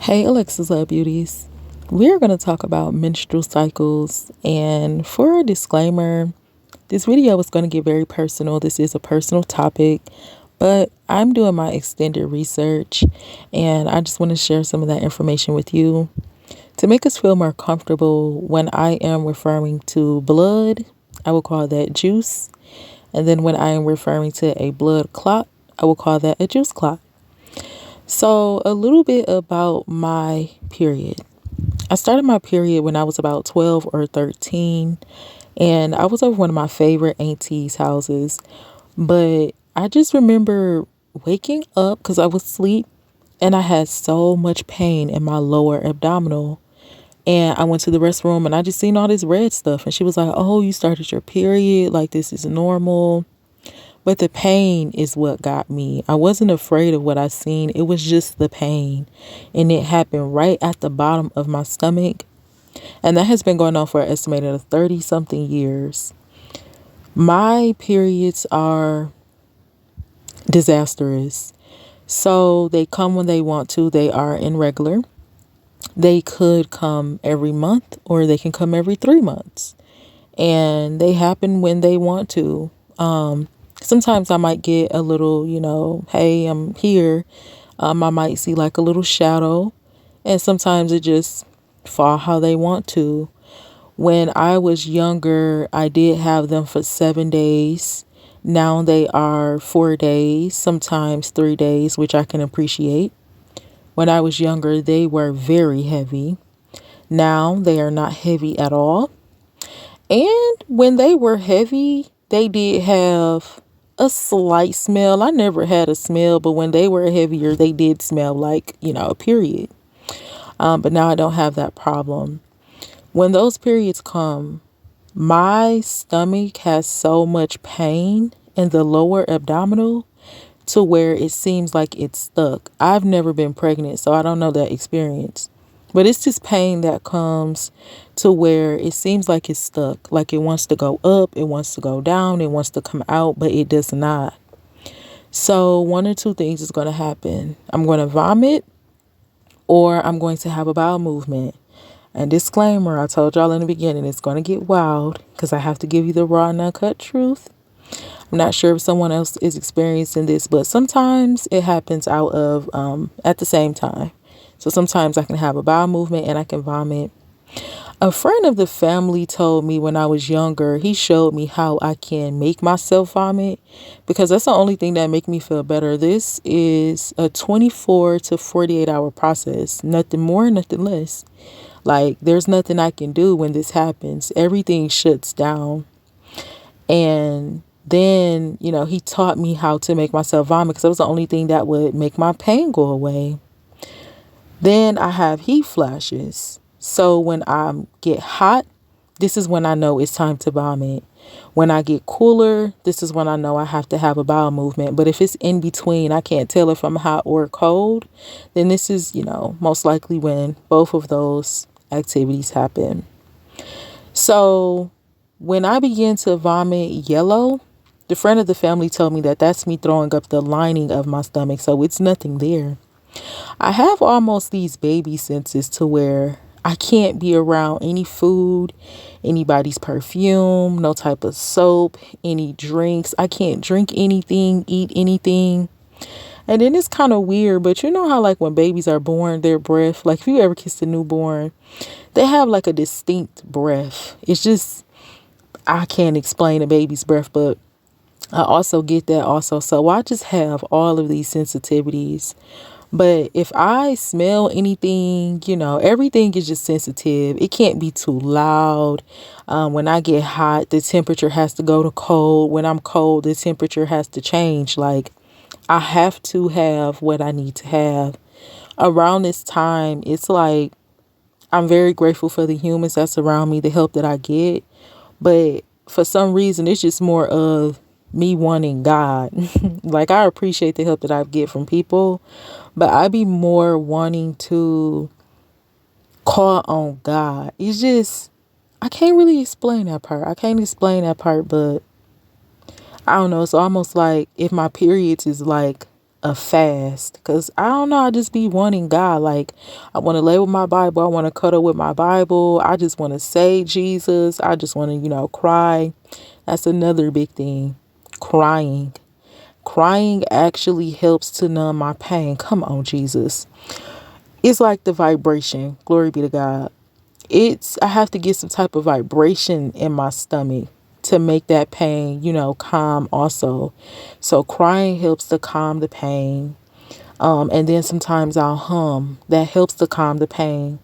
Hey, Alexus Love Beauties. We're going to talk about menstrual cycles. And for a disclaimer, this video is going to get very personal. This is a personal topic, but I'm doing my extended research and I just want to share some of that information with you to make us feel more comfortable. When I am referring to blood, I will call that juice. And then when I am referring to a blood clot, I will call that a juice clot. So, a little bit about my period. I started my period when I was about 12 or 13, and I was over one of my favorite auntie's houses. But I just remember waking up because I was asleep and I had so much pain in my lower abdominal. And I went to the restroom and I just seen all this red stuff. And she was like, "Oh, you started your period. Like, this is normal." But the pain is what got me. I wasn't afraid of what I seen. It was just the pain. And it happened right at the bottom of my stomach. And that has been going on for an estimated 30 something years. My periods are disastrous. So they come when they want to. They are irregular. They could come every month or they can come every 3 months. And they happen when they want to. Sometimes I might get a little, hey, I'm here. I might see like a little shadow, and sometimes it just fall how they want to. When I was younger, I did have them for 7 days. Now they are 4 days, sometimes 3 days, which I can appreciate. When I was younger, they were very heavy. Now they are not heavy at all. And when they were heavy, they did have a slight smell. I never had a smell, but when they were heavier, they did smell like, a period. But now I don't have that problem. When those periods come, my stomach has so much pain in the lower abdominal to where it seems like it's stuck. I've never been pregnant, so I don't know that experience. But it's this pain that comes to where it seems like it's stuck, like it wants to go up, it wants to go down, it wants to come out, but it does not. So one or two things is going to happen. I'm going to vomit or I'm going to have a bowel movement. And disclaimer, I told y'all in the beginning, it's going to get wild because I have to give you the raw and uncut truth. I'm not sure if someone else is experiencing this, but sometimes it happens out of at the same time. So sometimes I can have a bowel movement and I can vomit. A friend of the family told me when I was younger, he showed me how I can make myself vomit because that's the only thing that make me feel better. This is a 24 to 48 hour process. Nothing more, nothing less. Like there's nothing I can do when this happens. Everything shuts down. And then, he taught me how to make myself vomit because that was the only thing that would make my pain go away. Then I have heat flashes. So when I get hot, this is when I know it's time to vomit. When I get cooler, this is when I know I have to have a bowel movement. But if it's in between, I can't tell if I'm hot or cold, then this is, most likely when both of those activities happen. So when I begin to vomit yellow, the friend of the family told me that that's me throwing up the lining of my stomach. So it's nothing there. I have almost these baby senses to where I can't be around any food, anybody's perfume, no type of soap, any drinks. I can't drink anything, eat anything. And then it's kind of weird, but you know how like when babies are born, their breath, like if you ever kissed a newborn, they have like a distinct breath. It's just, I can't explain a baby's breath, but I also get that also. So I just have all of these sensitivities. But if I smell anything, everything is just sensitive. It can't be too loud. When I get hot, the temperature has to go to cold. When I'm cold, the temperature has to change. Like I have to have what I need to have. Around this time, it's like I'm very grateful for the humans that's around me, the help that I get. But for some reason, it's just more of me wanting God. Like I appreciate the help that I get from people, but I be more wanting to call on God. It's just, I can't really explain that part. But I don't know. It's almost like if my periods is like a fast, because I don't know, I just be wanting God. Like, I want to lay with my Bible, I want to cuddle with my Bible, I just want to say Jesus, I just want to, cry. That's another big thing. Crying actually helps to numb my pain. Come on, Jesus. It's like the vibration, glory be to God. I have to get some type of vibration in my stomach to make that pain, calm also. So crying helps to calm the pain. And then sometimes I'll hum. That helps to calm the pain.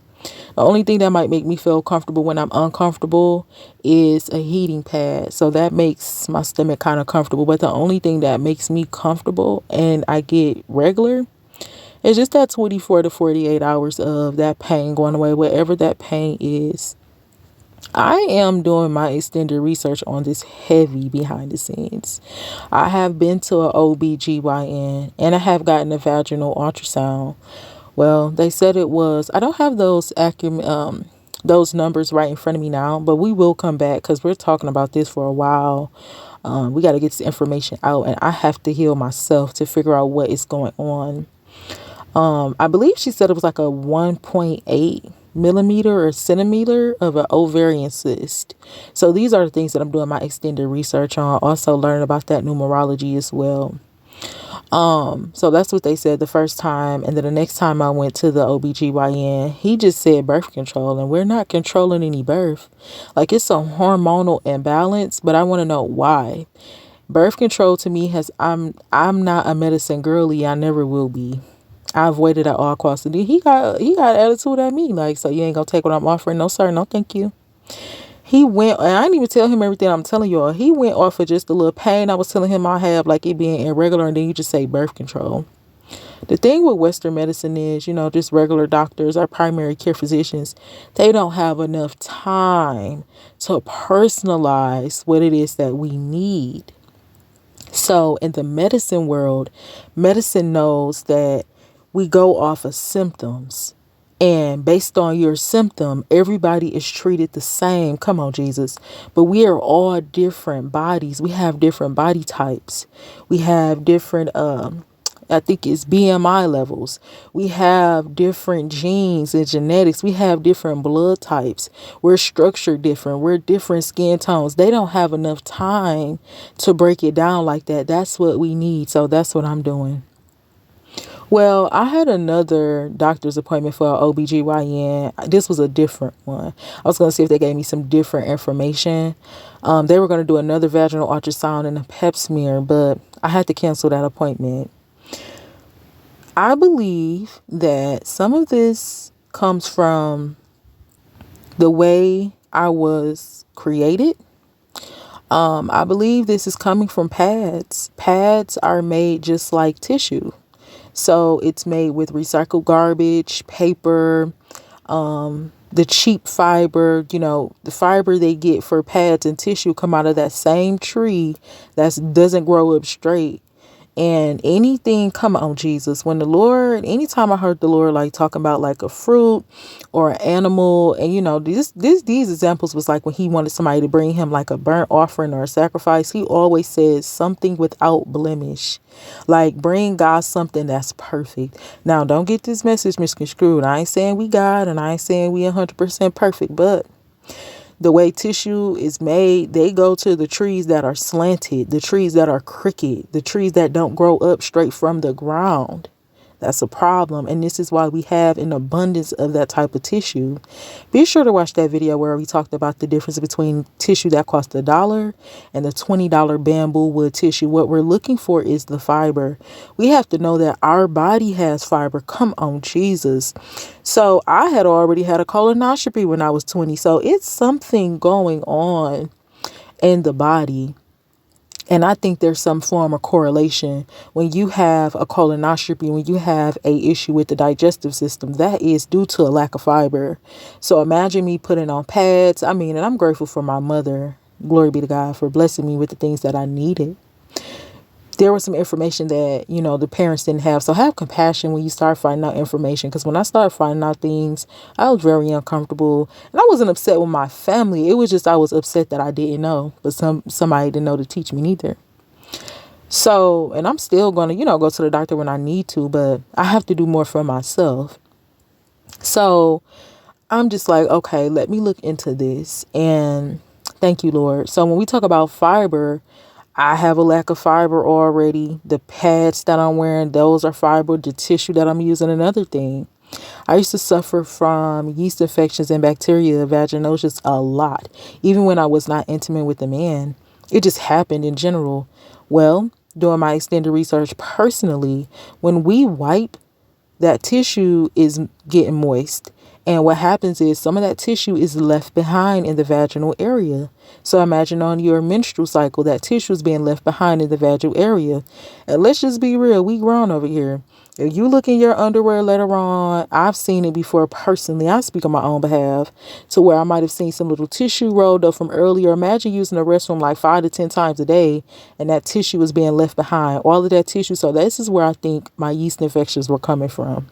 The only thing that might make me feel comfortable when I'm uncomfortable is a heating pad. So that makes my stomach kind of comfortable. But the only thing that makes me comfortable and I get regular, it's just that 24 to 48 hours of that pain going away, whatever that pain is. I am doing my extended research on this heavy behind the scenes. I have been to an OBGYN and I have gotten a vaginal ultrasound. Well, they said it was, I don't have those numbers right in front of me now, but we will come back because we're talking about this for a while. We got to get this information out and I have to heal myself to figure out what is going on. I believe she said it was like a 1.8 millimeter or centimeter of an ovarian cyst. So these are the things that I'm doing my extended research on. Also learn about that numerology as well. So that's what they said the first time. And then the next time I went to the OBGYN, he just said birth control, and we're not controlling any birth. Like, it's a hormonal imbalance, but I want to know why. Birth control to me I'm not a medicine girly. I never will be. I avoided at all costs. And then he got attitude at me. Like, so you ain't gonna take what I'm offering? No, sir. No, thank you. He went, and I didn't even tell him everything I'm telling y'all. He went off of just a little pain I was telling him I have, like it being irregular, and then you just say birth control. The thing with Western medicine is, just regular doctors, our primary care physicians, they don't have enough time to personalize what it is that we need. So in the medicine world, medicine knows that we go off of symptoms. And based on your symptom, everybody is treated the same. Come on, Jesus. But we are all different bodies. We have different body types. We have different, I think it's BMI levels. We have different genes and genetics. We have different blood types. We're structured different. We're different skin tones. They don't have enough time to break it down like that. That's what we need. So that's what I'm doing. Well, I had another doctor's appointment for an OBGYN. This was a different one. I was going to see if they gave me some different information. They were going to do another vaginal ultrasound and a pap smear, but I had to cancel that appointment. I believe that some of this comes from the way I was created. I believe this is coming from pads. Pads are made just like tissue. So it's made with recycled garbage, paper, the cheap fiber, the fiber they get for pads and tissue come out of that same tree that doesn't grow up straight. And anything, come on, Jesus, anytime I heard the Lord like talking about like a fruit or an animal, and these examples was like when he wanted somebody to bring him like a burnt offering or a sacrifice, he always says something without blemish. Like, bring God something that's perfect. Now, don't get this message misconstrued. I ain't saying we God and I ain't saying we 100% perfect, but the way tissue is made, they go to the trees that are slanted, the trees that are crooked, the trees that don't grow up straight from the ground. That's a problem. And this is why we have an abundance of that type of tissue. Be sure to watch that video where we talked about the difference between tissue that costs $1 and the $20 bamboo wood tissue. What we're looking for is the fiber. We have to know that our body has fiber. Come on, Jesus. So I had already had a colonoscopy when I was 20. So it's something going on in the body. And I think there's some form of correlation when you have a colonoscopy, when you have a issue with the digestive system, that is due to a lack of fiber. So imagine me putting on pads. And I'm grateful for my mother. Glory be to God for blessing me with the things that I needed. There was some information that, the parents didn't have. So have compassion when you start finding out information. Because when I started finding out things, I was very uncomfortable. And I wasn't upset with my family. It was just I was upset that I didn't know. But somebody didn't know to teach me neither. So, and I'm still going to, go to the doctor when I need to, but I have to do more for myself. So I'm just like, okay, let me look into this. And thank you, Lord. So when we talk about fiber, I have a lack of fiber already. The pads that I'm wearing, those are fiber. The tissue that I'm using, another thing. I used to suffer from yeast infections and bacteria, vaginosis a lot. Even when I was not intimate with a man, it just happened in general. Well, doing my extended research personally, when we wipe, that tissue is getting moist. And what happens is some of that tissue is left behind in the vaginal area. So imagine on your menstrual cycle, that tissue is being left behind in the vaginal area. And let's just be real, we grown over here. If you look in your underwear later on, I've seen it before personally. I speak on my own behalf, to where I might have seen some little tissue rolled up from earlier. Imagine using the restroom like 5 to 10 times a day, and that tissue is being left behind. All of that tissue. So this is where I think my yeast infections were coming from.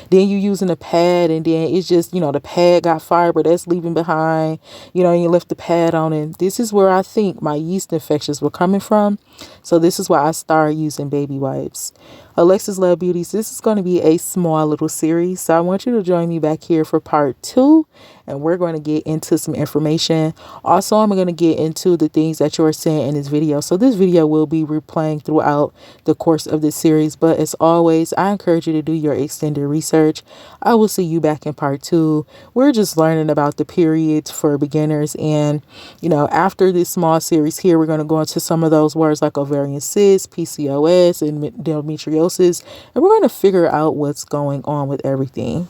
Then you using a pad, and then it's just, the pad got fiber that's leaving behind, and you left the pad on. And this is where I think my yeast infections were coming from. So this is why I started using baby wipes. Alexus Love Beauties, this is going to be a small little series. So I want you to join me back here for part 2. And we're going to get into some information. Also, I'm going to get into the things that you're seeing in this video. So this video will be replaying throughout the course of this series. But as always, I encourage you to do your extended research. I will see you back in part 2. We're just learning about the periods for beginners. And, after this small series here, we're going to go into some of those words like ovarian cyst, PCOS, and endometriosis. And we're going to figure out what's going on with everything.